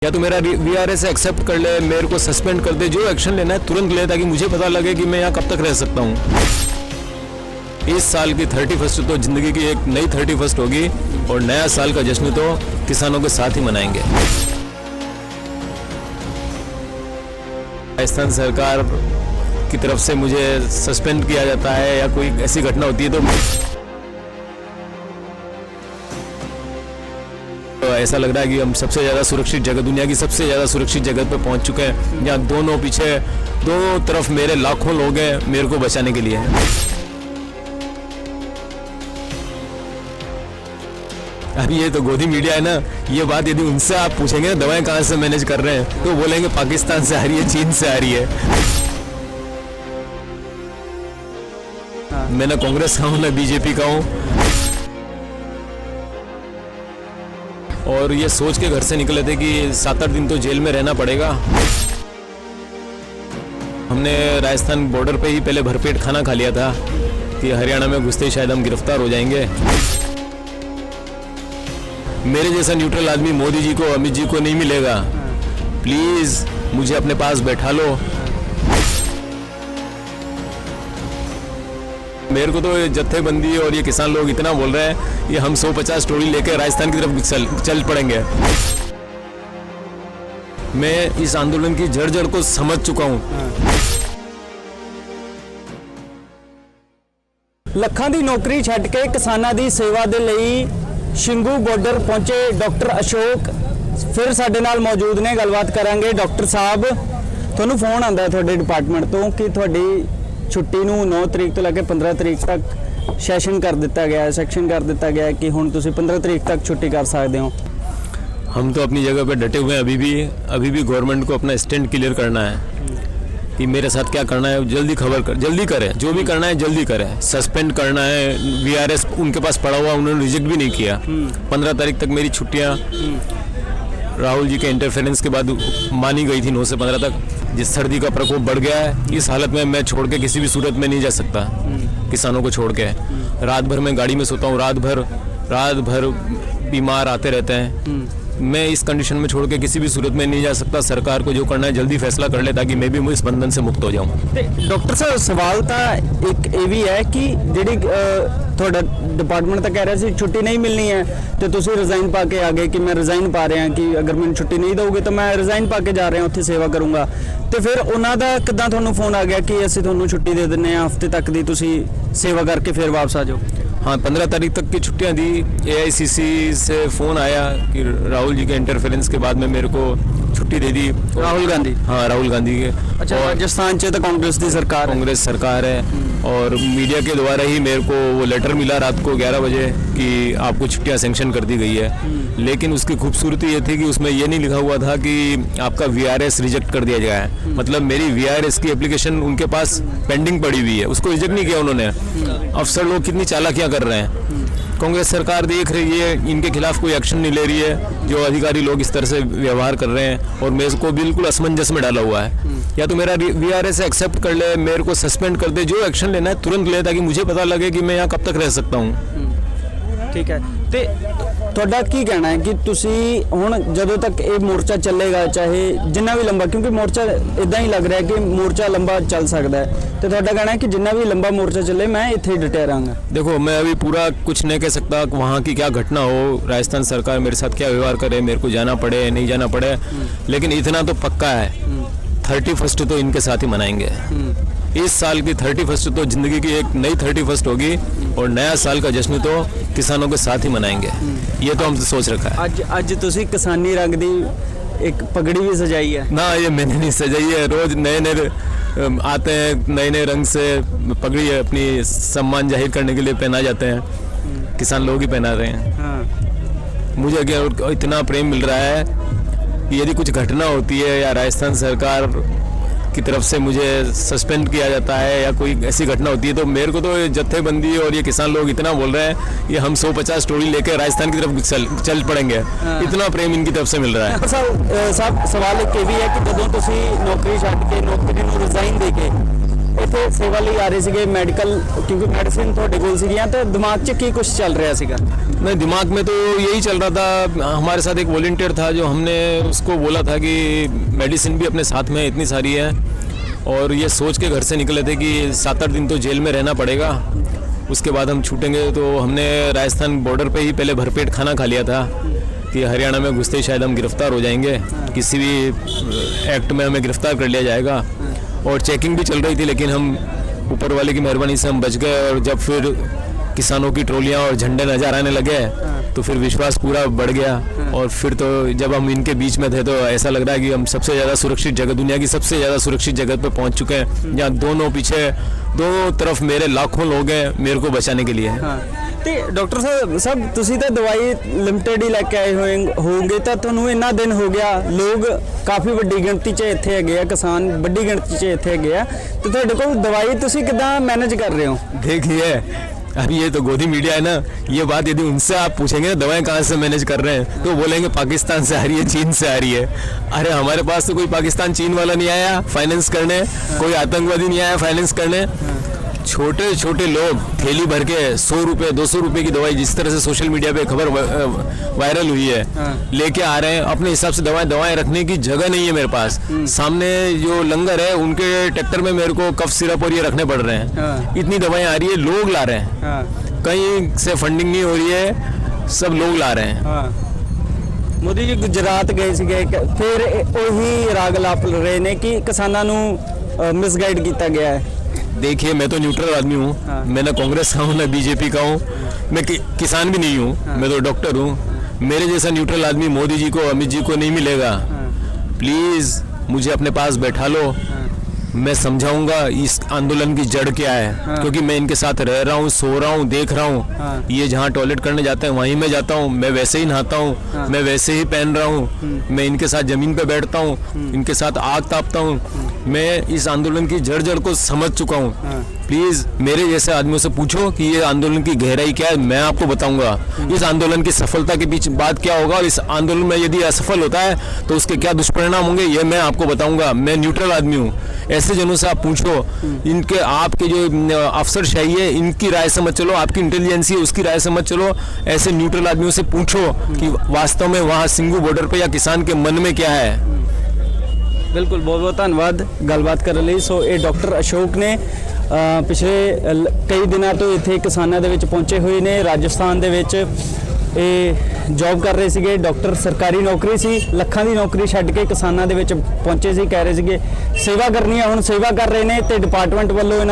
या तो मेरा वीआरएस एक्सेप्ट कर ले, मेरे को सस्पेंड कर दे, जो एक्शन लेना है तुरंत ले, ताकि मुझे पता लगे कि मैं यहाँ कब तक रह सकता हूँ। इस साल की 31 तो जिंदगी की एक नई 31 होगी और नया साल का जश्न तो किसानों के साथ ही मनाएंगे। राजस्थान सरकार की तरफ से मुझे सस्पेंड किया जाता है या कोई ऐसी घटना होती है तो ऐसा लग रहा है कि हम सबसे ज़्यादा सुरक्षित जगह, दुनिया की सबसे ज़्यादा सुरक्षित जगह पे पहुंच चुके हैं, जहाँ दोनों पीछे दोनों तरफ मेरे लाखों लोग हैं मेरे को बचाने के लिए। अब ये तो गोदी मीडिया है ना, ये बात यदि उनसे आप पूछेंगे ना दवाएं कहाँ से मैनेज कर रहे हैं, तो बोलेंगे पाकिस्तान से आ रही है, चीन से आ रही है। मैं ना कांग्रेस का हूँ ना बीजेपी का हूँ, और ये सोच के घर से निकले थे कि 7-8 दिन तो जेल में रहना पड़ेगा। हमने राजस्थान बॉर्डर पे ही पहले भरपेट खाना खा लिया था कि हरियाणा में घुसते ही शायद हम गिरफ्तार हो जाएंगे। मेरे जैसा न्यूट्रल आदमी मोदी जी को, अमित जी को नहीं मिलेगा। प्लीज मुझे अपने पास बैठा लो। मेरे को तो जत्थेबंदी और ये किसान लोग इतना बोल रहे हैं, ये हम 150 टोली लेकर राजस्थान की तरफ चल पड़ेंगे। मैं इस आंदोलन की जड़ को समझ चुका हूं। ਲੱਖਾਂ ਦੀ ਨੌਕਰੀ ਛੱਡ ਕੇ ਕਿਸਾਨਾਂ ਦੀ ਸੇਵਾ ਦੇ ਲਈ ਸ਼ਿੰਗੂ ਬਾਰਡਰ ਪਹੁੰਚੇ ਡਾਕਟਰ ਅਸ਼ੋਕ ਫਿਰ ਸਾਡੇ ਨਾਲ ਮੌਜੂਦ ਨੇ। ਗੱਲਬਾਤ ਕਰਾਂਗੇ। ਡਾਕਟਰ ਸਾਹਿਬ, ਤੁਹਾਨੂੰ ਫੋਨ ਆਂਦਾ ਤੁਹਾਡੇ ਡਿਪਾਰਟਮੈਂਟ ਤੋਂ ਕਿ ਤੁਹਾਡੀ ਛੁੱਟੀ ਨੂੰ 9 ਤਰੀਕ ਤੋਂ ਲੈ ਕੇ 15 ਤਰੀਕ ਤੱਕ ਸੈਸ਼ਨ ਕਰ ਦਿੱਤਾ ਗਿਆ ਹੈ, ਸੈਕਸ਼ਨ ਕਰ ਦਿੱਤਾ ਗਿਆ ਹੈ कि ਹੁਣ ਤੁਸੀਂ 15 ਤਰੀਕ तक छुट्टी कर सकते हो। हम तो अपनी जगह पे डटे हुए हैं। अभी भी गवर्नमेंट को अपना स्टैंड क्लियर करना है कि मेरे साथ क्या करना है। जल्दी करें, जो भी करना है जल्दी करें। सस्पेंड करना है, वीआरएस उनके पास पड़ा हुआ, उन्होंने रिजेक्ट भी नहीं किया। 15 तारीख तक मेरी छुट्टियाँ राहुल जी के इंटरफेरेंस के बाद मानी गई थी 9 से 15 तक। जिस सर्दी का प्रकोप बढ़ गया है, इस हालत में मैं छोड़ के किसी भी सूरत में नहीं जा सकता। किसानों को छोड़ के रात भर मैं गाड़ी में सोता हूँ, रात भर बीमार आते रहते हैं। मैं इस कंडीशन में छोड़ के किसी भी सूरत में नहीं जा सकता। सरकार को जो करना है जल्दी फैसला कर ले, ताकि मैं भी इस बंधन से मुक्त हो जाऊँ। डॉक्टर साहब, सवाल तो एक ये भी है कि जी थोड़ा डिपार्टमेंट तो कह रहा है छुट्टी नहीं मिलनी है, तो तुम रिजाइन पा के आ गए कि मैं रिजाइन पा रहा कि अगर मैंने छुट्टी नहीं दोगे तो मैं रिजाइन पा के जा रहा उत्थे सेवा करूँगा। तो फिर उन्होंने किदा तुहानू फोन आ गया कि असीं तुहानू छुट्टी दे दें हफ्ते तक की, तुसीं सेवा करके फिर वापस आ जाओ? हाँ, 15 तारीख तक की छुट्टियां दी। AICC से फ़ोन आया कि राहुल जी के इंटरफेरेंस के बाद में मेरे को छुट्टी दे दी। राहुल गांधी? हाँ, राहुल गांधी के। अच्छा, राजस्थान से तो कांग्रेस सरकार है और मीडिया के द्वारा ही मेरे को वो लेटर मिला रात को 11 बजे कि आपको छुट्टियां सेंक्शन कर दी गई है। लेकिन उसकी खूबसूरती ये थी कि उसमें ये नहीं लिखा हुआ था कि आपका VRS रिजेक्ट कर दिया गया है। मतलब मेरी VRS की एप्लीकेशन उनके पास पेंडिंग पड़ी हुई है, उसको रिजेक्ट नहीं किया उन्होंने। अफसर लोग कितनी चालाकियां कर रहे हैं। कांग्रेस सरकार देख रही है, इनके खिलाफ कोई एक्शन नहीं ले रही है। जो अधिकारी लोग इस तरह से व्यवहार कर रहे हैं और मेरे को बिल्कुल असमंजस में डाला हुआ है। या तो मेरा VRS एक्सेप्ट कर ले, मेरे को सस्पेंड कर दे, जो एक्शन लेना है तुरंत ले, ताकि मुझे पता लगे कि मैं यहाँ कब तक रह सकता हूँ। ठीक है। तो ਤੁਹਾਡਾ ਕੀ ਕਹਿਣਾ ਹੈ ਕਿ ਤੁਸੀਂ ਹੁਣ ਜਦੋਂ ਤੱਕ ਇਹ ਮੋਰਚਾ ਚੱਲੇਗਾ, ਚਾਹੇ ਜਿੰਨਾ ਵੀ ਲੰਬਾ, ਕਿਉਂਕਿ ਮੋਰਚਾ ਇਦਾਂ ਹੀ ਲੱਗ ਰਿਹਾ ਕਿ ਮੋਰਚਾ ਲੰਬਾ ਚੱਲ ਸਕਦਾ ਹੈ, ਤੇ ਤੁਹਾਡਾ ਕਹਿਣਾ ਹੈ कि जितना भी लंबा मोर्चा चले मैं इत्थे डटे रहूंगा? देखो, मैं अभी पूरा कुछ नहीं कह सकता। वहाँ की क्या घटना हो, राजस्थान सरकार मेरे साथ क्या व्यवहार करे, मेरे को जाना पड़े नहीं जाना पड़े, लेकिन इतना तो पक्का है 31 तो इनके साथ ही मनाएंगे। इस साल की 31 तो जिंदगी की एक नई 31 होगी और नया साल का जश्न तो किसानों के साथ ही मनाएंगे। ये तो हमसे सोच रखा है। ਅੱਜ ਤੁਸੀਂ किसानी रंग दी एक पगड़ी भी सजाई है ना? ये मैंने नहीं सजाई है। रोज नए आते हैं, नए रंग से पगड़ी अपनी सम्मान जाहिर करने के लिए पहना जाते हैं। किसान लोग ही पहना रहे हैं। हाँ। मुझे क्या इतना प्रेम मिल रहा है कि यदि कुछ घटना होती है या राजस्थान सरकार की तरफ से मुझे सस्पेंड किया जाता है या कोई ऐसी घटना होती है, तो मेरे को तो जत्थेबंदी और ये किसान लोग इतना बोल रहे हैं कि हम 150 टोली लेकर राजस्थान की तरफ चल पड़ेंगे। इतना प्रेम इनकी तरफ से मिल रहा है। साहब, सवाल एक ये भी है कि ਜਦੋਂ ਤੁਸੀਂ ਨੌਕਰੀ ਛੱਡ ਕੇ, ਨੌਕਰੀ ਨੂੰ ਰਿਜ਼ਾਈਨ ਦੇ ਕੇ ਇੱਥੇ ਸੇਵਾ ਲਈ ਆ ਰਹੇ ਸੀਗੇ ਮੈਡੀਕਲ, ਕਿਉਂਕਿ ਮੈਡੀਸਿਨ ਤੁਹਾਡੇ ਕੋਲ ਸੀਗੀਆਂ, ਤੇ ਦਿਮਾਗ 'ਚ ਕੀ ਕੁਝ ਚੱਲ ਰਿਹਾ ਸੀਗਾ? नहीं, दिमाग में तो यही चल रहा था। हमारे साथ एक वॉलंटियर था जो हमने उसको बोला था कि मेडिसिन भी अपने साथ में इतनी सारी है, और ये सोच के घर से निकले थे कि 7-8 दिन तो जेल में रहना पड़ेगा, उसके बाद हम छूटेंगे। तो हमने राजस्थान बॉर्डर पे ही पहले भरपेट खाना खा लिया था कि हरियाणा में घुसते ही शायद हम गिरफ्तार हो जाएंगे, किसी भी एक्ट में हमें गिरफ्तार कर लिया जाएगा। और चेकिंग भी चल रही थी, लेकिन हम ऊपर वाले की मेहरबानी से हम बच गए। और जब फिर किसानों की ट्रॉलियां और झंडे नजर आने लगे तो फिर विश्वास पूरा बढ़ गया। और फिर तो जब हम इनके बीच में थे तो ऐसा लग रहा है कि हम सबसे ज़्यादा सुरक्षित जगह, दुनिया की सबसे ज़्यादा सुरक्षित जगह पे पहुंच चुके हैं, जहाँ दोनों पीछे दोनों तरफ मेरे लाखों लोग हैं मेरे को बचाने के लिए। ਹਾਂ ਤੇ ਡਾਕਟਰ ਸਾਹਿਬ ਤੁਸੀਂ ਤਾਂ ਦਵਾਈ ਲਿਮਟਿਡ ਹੀ ਲੈ ਕੇ ਆਏ ਹੋਵੋਗੇ, ਤਾਂ ਤੁਹਾਨੂੰ ਇੰਨਾ ਦਿਨ ਹੋ ਗਿਆ, ਲੋਕ ਕਾਫੀ ਵੱਡੀ ਗਿਣਤੀ 'ਚ ਇੱਥੇ ਹੈਗੇ ਆ, ਕਿਸਾਨ ਵੱਡੀ ਗਿਣਤੀ 'ਚ ਇੱਥੇ ਹੈਗੇ ਆ, ਤੇ ਤੁਹਾਡੇ ਕੋਲ ਦਵਾਈ ਤੁਸੀਂ ਕਿੱਦਾਂ ਮੈਨੇਜ ਕਰ ਰਹੇ ਹੋ? देखिए, अब ये तो गोदी मीडिया है ना, ये बात यदि उनसे आप पूछेंगे ना दवाएं कहाँ से मैनेज कर रहे हैं, तो बोलेंगे पाकिस्तान से आ रही है, चीन से आ रही है। अरे हमारे पास तो कोई पाकिस्तान चीन वाला नहीं आया फाइनेंस करने, कोई आतंकवादी नहीं आया फाइनेंस करने। छोटे छोटे लोग थैली भर के 100 रुपए 200 रुपए की दवाई, जिस तरह से सोशल मीडिया पे खबर वायरल हुई है, लेके आ रहे हैं। अपने हिसाब से दवाएं रखने की जगह नहीं है मेरे पास। सामने जो लंगर है उनके ट्रैक्टर में मेरे को कफ सिरप और ये रखने पड़ रहे हैं। इतनी दवाएं आ रही है, लोग ला रहे हैं, कहीं से फंडिंग नहीं हो रही है, सब लोग ला रहे हैं। ਮੋਦੀ ਜੀ ਗੁਜਰਾਤ ਗਏ ਸੀਗੇ, ਫਿਰ ਉਹੀ ਰਾਗ ਲਾਪ ਰਹੇ ਨੇ ਕਿ ਕਿਸਾਨਾਂ ਨੂੰ ਮਿਸਗਾਈਡ ਕੀਤਾ ਗਿਆ ਹੈ। देखिए, मैं तो न्यूट्रल आदमी हूँ, मैं ना कांग्रेस का हूँ ना बीजेपी का हूँ, मैं किसान भी नहीं हूँ, मैं तो डॉक्टर हूँ। मेरे जैसा न्यूट्रल आदमी मोदी जी को, अमित जी को नहीं मिलेगा। प्लीज़ मुझे अपने पास बैठा लो, मैं समझाऊंगा इस आंदोलन की जड़ क्या है, क्योंकि मैं इनके साथ रह रहा हूँ, सो रहा हूँ, देख रहा हूँ। ये जहाँ टॉयलेट करने जाते हैं वहीं मैं जाता हूँ, मैं वैसे ही नहाता हूँ, मैं वैसे ही पहन रहा हूँ, मैं इनके साथ ज़मीन पे बैठता हूँ, इनके साथ आग तापता हूँ। मैं इस आंदोलन की जड़ को समझ चुका हूँ। प्लीज़ मेरे जैसे आदमियों से पूछो कि ये आंदोलन की गहराई क्या है, मैं आपको बताऊंगा। इस आंदोलन की सफलता के पीछे बात क्या होगा, और इस आंदोलन में यदि असफल होता है तो उसके क्या दुष्परिणाम होंगे, ये मैं आपको बताऊंगा। मैं न्यूट्रल आदमी हूँ। ऐसे जनों से आप पूछो, इनके आपके जो अफसरशाही है इनकी राय से मत चलो, आपकी इंटेलिजेंसी है उसकी राय से मत चलो। ऐसे न्यूट्रल आदमियों से पूछो कि वास्तव में वहाँ सिंगू बॉर्डर पे या किसान के मन में क्या है। ਬਿਲਕੁਲ, ਬਹੁਤ ਬਹੁਤ ਧੰਨਵਾਦ ਗੱਲਬਾਤ ਕਰਨ ਲਈ। ਸੋ ਇਹ ਡਾਕਟਰ ਅਸ਼ੋਕ ਨੇ ਪਿਛਲੇ ਕਈ ਦਿਨਾਂ ਤੋਂ ਇੱਥੇ ਕਿਸਾਨਾਂ ਦੇ ਵਿੱਚ ਪਹੁੰਚੇ ਹੋਏ ਨੇ। ਰਾਜਸਥਾਨ ਦੇ ਵਿੱਚ ਇਹ ਜੌਬ ਕਰ ਰਹੇ ਸੀਗੇ, ਡਾਕਟਰ ਸਰਕਾਰੀ ਨੌਕਰੀ ਸੀ, ਲੱਖਾਂ ਦੀ ਨੌਕਰੀ ਛੱਡ ਕੇ ਕਿਸਾਨਾਂ ਦੇ ਵਿੱਚ ਪਹੁੰਚੇ ਸੀ। ਕਹਿ ਰਹੇ ਸੀਗੇ ਸੇਵਾ ਕਰਨੀ ਹੈ, ਹੁਣ ਸੇਵਾ ਕਰ ਰਹੇ ਨੇ, ਤੇ ਡਿਪਾਰਟਮੈਂਟ ਵੱਲੋਂ ਇਹਨਾਂ